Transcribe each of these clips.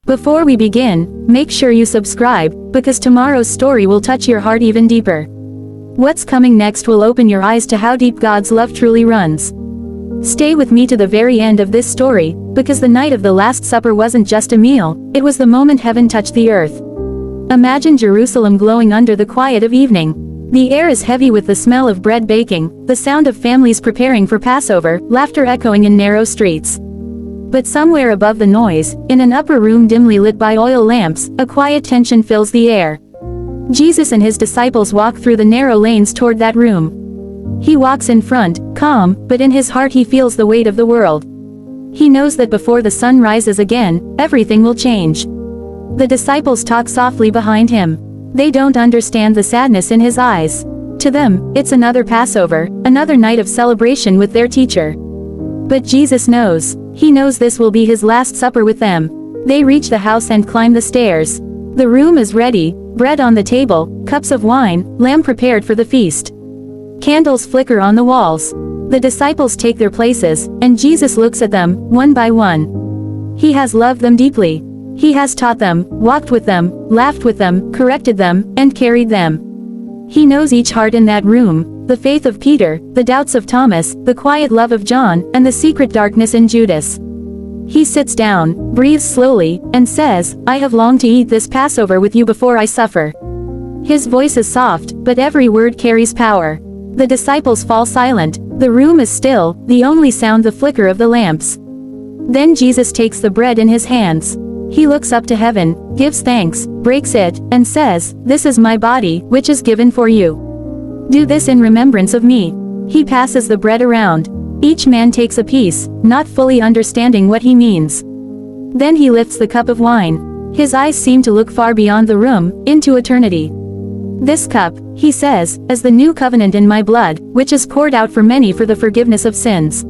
Before we begin, make sure you subscribe, because tomorrow's story will touch your heart even deeper. What's coming next will open your eyes to how deep God's love truly runs. Stay with me to the very end of this story, because the night of the Last Supper wasn't just a meal, it was the moment heaven touched the earth. Imagine Jerusalem glowing under the quiet of evening. The air is heavy with the smell of bread baking, the sound of families preparing for Passover, laughter echoing in narrow streets. But somewhere above the noise, in an upper room dimly lit by oil lamps, a quiet tension fills the air. Jesus and his disciples walk through the narrow lanes toward that room. He walks in front, calm, but in his heart he feels the weight of the world. He knows that before the sun rises again, everything will change. The disciples talk softly behind him. They don't understand the sadness in his eyes. To them, it's another Passover, another night of celebration with their teacher. But Jesus knows. He knows this will be his last supper with them. They reach the house and climb the stairs. The room is ready, bread on the table, cups of wine, lamb prepared for the feast. Candles flicker on the walls. The disciples take their places, and Jesus looks at them, one by one. He has loved them deeply. He has taught them, walked with them, laughed with them, corrected them, and carried them. He knows each heart in that room, the faith of Peter, the doubts of Thomas, the quiet love of John, and the secret darkness in Judas. He sits down, breathes slowly, and says, "I have longed to eat this Passover with you before I suffer." His voice is soft, but every word carries power. The disciples fall silent. The room is still, the only sound the flicker of the lamps. Then Jesus takes the bread in his hands. He looks up to heaven, gives thanks, breaks it, and says, "This is my body, which is given for you. Do this in remembrance of me." He passes the bread around. Each man takes a piece, not fully understanding what he means. Then he lifts the cup of wine. His eyes seem to look far beyond the room, into eternity. "This cup," he says, "is the new covenant in my blood, which is poured out for many for the forgiveness of sins."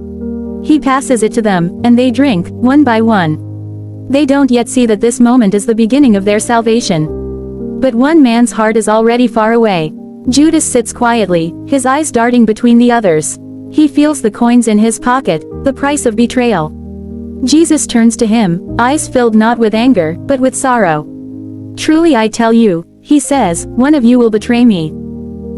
He passes it to them, and they drink, one by one. They don't yet see that this moment is the beginning of their salvation. But one man's heart is already far away. Judas sits quietly, his eyes darting between the others. He feels the coins in his pocket, the price of betrayal. Jesus turns to him, eyes filled not with anger, but with sorrow. "Truly I tell you," he says, "one of you will betray me."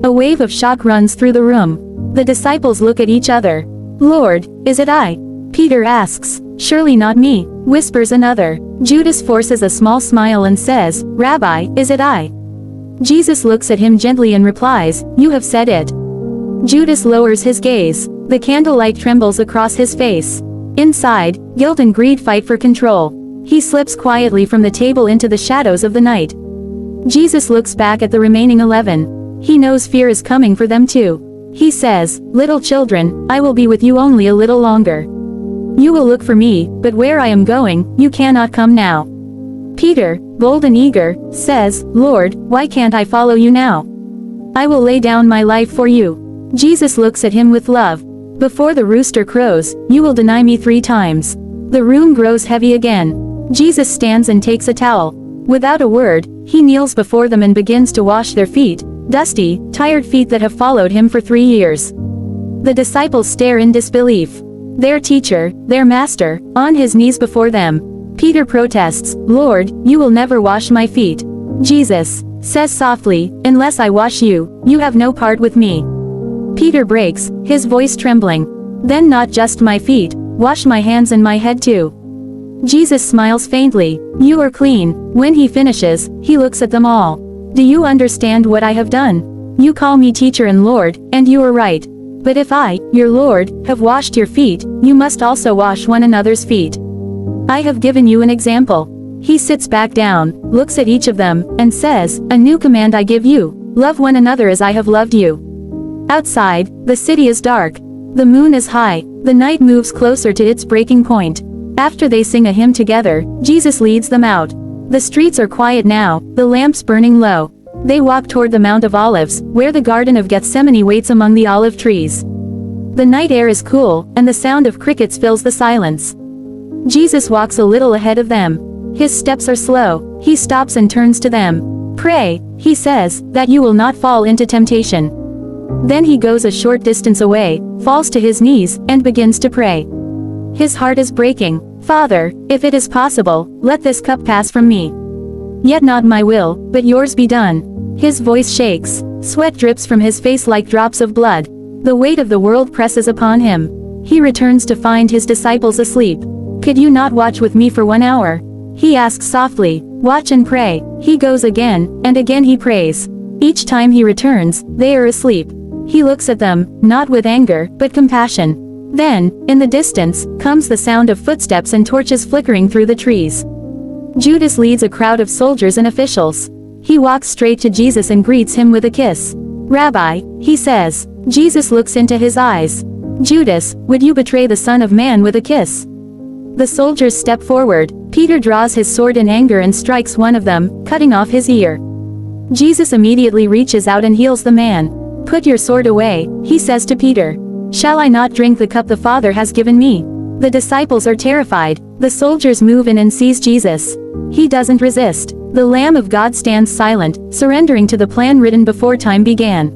A wave of shock runs through the room. The disciples look at each other. "Lord, is it I?" Peter asks. "Surely not me," whispers another. Judas forces a small smile and says, "Rabbi, is it I?" Jesus looks at him gently and replies, "You have said it." Judas lowers his gaze. The candlelight trembles across his face. Inside, guilt and greed fight for control. He slips quietly from the table into the shadows of the night. Jesus looks back at the remaining 11. He knows fear is coming for them too. He says, "Little children, I will be with you only a little longer. You will look for me, but where I am going, you cannot come now." Peter, bold and eager, says, "Lord, why can't I follow you now? I will lay down my life for you." Jesus looks at him with love. "Before the rooster crows, you will deny me 3 times. The room grows heavy again. Jesus stands and takes a towel. Without a word, he kneels before them and begins to wash their feet, dusty, tired feet that have followed him for 3 years. The disciples stare in disbelief. Their teacher, their master, on his knees before them. Peter protests, "Lord, you will never wash my feet." Jesus says softly, "Unless I wash you, you have no part with me." Peter breaks, his voice trembling. "Then not just my feet, wash my hands and my head too." Jesus smiles faintly, "You are clean." When he finishes, he looks at them all. "Do you understand what I have done? You call me teacher and Lord, and you are right. But if I, your Lord, have washed your feet, you must also wash one another's feet. I have given you an example." He sits back down, looks at each of them, and says, "A new command I give you, love one another as I have loved you." Outside, the city is dark. The moon is high, the night moves closer to its breaking point. After they sing a hymn together, Jesus leads them out. The streets are quiet now, the lamps burning low. They walk toward the Mount of Olives, where the Garden of Gethsemane waits among the olive trees. The night air is cool, and the sound of crickets fills the silence. Jesus walks a little ahead of them. His steps are slow. He stops and turns to them. "Pray," he says, "that you will not fall into temptation." Then he goes a short distance away, falls to his knees, and begins to pray. His heart is breaking. Father, if it is possible, let this cup pass from me. Yet not my will, but yours be done. His voice shakes. Sweat drips from his face like drops of blood. The weight of the world presses upon him. He returns to find his disciples asleep. Could you not watch with me for 1 hour? He asks softly. Watch and pray. He goes again, and again he prays. Each time he returns, they are asleep. He looks at them, not with anger, but compassion. Then, in the distance, comes the sound of footsteps and torches flickering through the trees. Judas leads a crowd of soldiers and officials. He walks straight to Jesus and greets him with a kiss. Rabbi, he says. Jesus looks into his eyes. Judas, would you betray the Son of Man with a kiss? The soldiers step forward. Peter draws his sword in anger and strikes one of them, cutting off his ear. Jesus immediately reaches out and heals the man. Put your sword away, he says to Peter. Shall I not drink the cup the Father has given me? The disciples are terrified. The soldiers move in and seize Jesus. He doesn't resist. The Lamb of God stands silent, surrendering to the plan written before time began.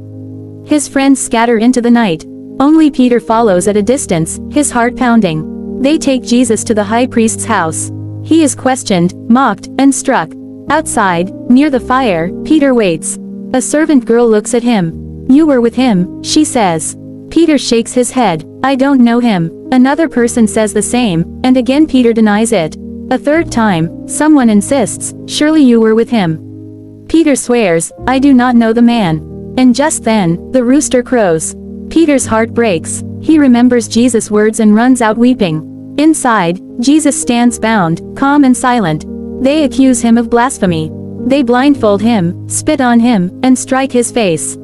His friends scatter into the night. Only Peter follows at a distance, his heart pounding. They take Jesus to the high priest's house. He is questioned, mocked, and struck. Outside, near the fire, Peter waits. A servant girl looks at him. You were with him, she says. Peter shakes his head. I don't know him. Another person says the same, and again Peter denies it. A third time, someone insists, surely you were with him. Peter swears, I do not know the man. And just then, the rooster crows. Peter's heart breaks. He remembers Jesus' words and runs out weeping. Inside, Jesus stands bound, calm and silent. They accuse him of blasphemy. They blindfold him, spit on him, and strike his face.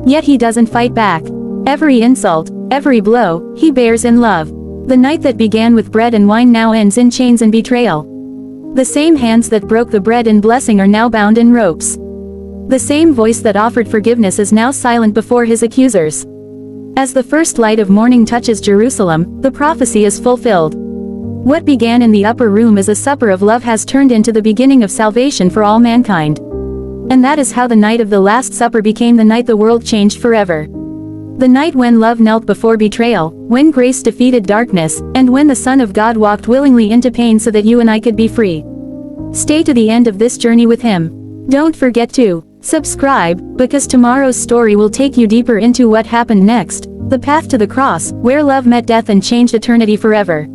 Yet he doesn't fight back. Every insult, every blow, he bears in love. The night that began with bread and wine now ends in chains and betrayal. The same hands that broke the bread in blessing are now bound in ropes. The same voice that offered forgiveness is now silent before his accusers. As the first light of morning touches Jerusalem, the prophecy is fulfilled. What began in the upper room as a supper of love has turned into the beginning of salvation for all mankind. And that is how the night of the Last Supper became the night the world changed forever. The night when love knelt before betrayal, when grace defeated darkness, and when the Son of God walked willingly into pain so that you and I could be free. Stay to the end of this journey with him. Don't forget to subscribe, because tomorrow's story will take you deeper into what happened next, the path to the cross, where love met death and changed eternity forever.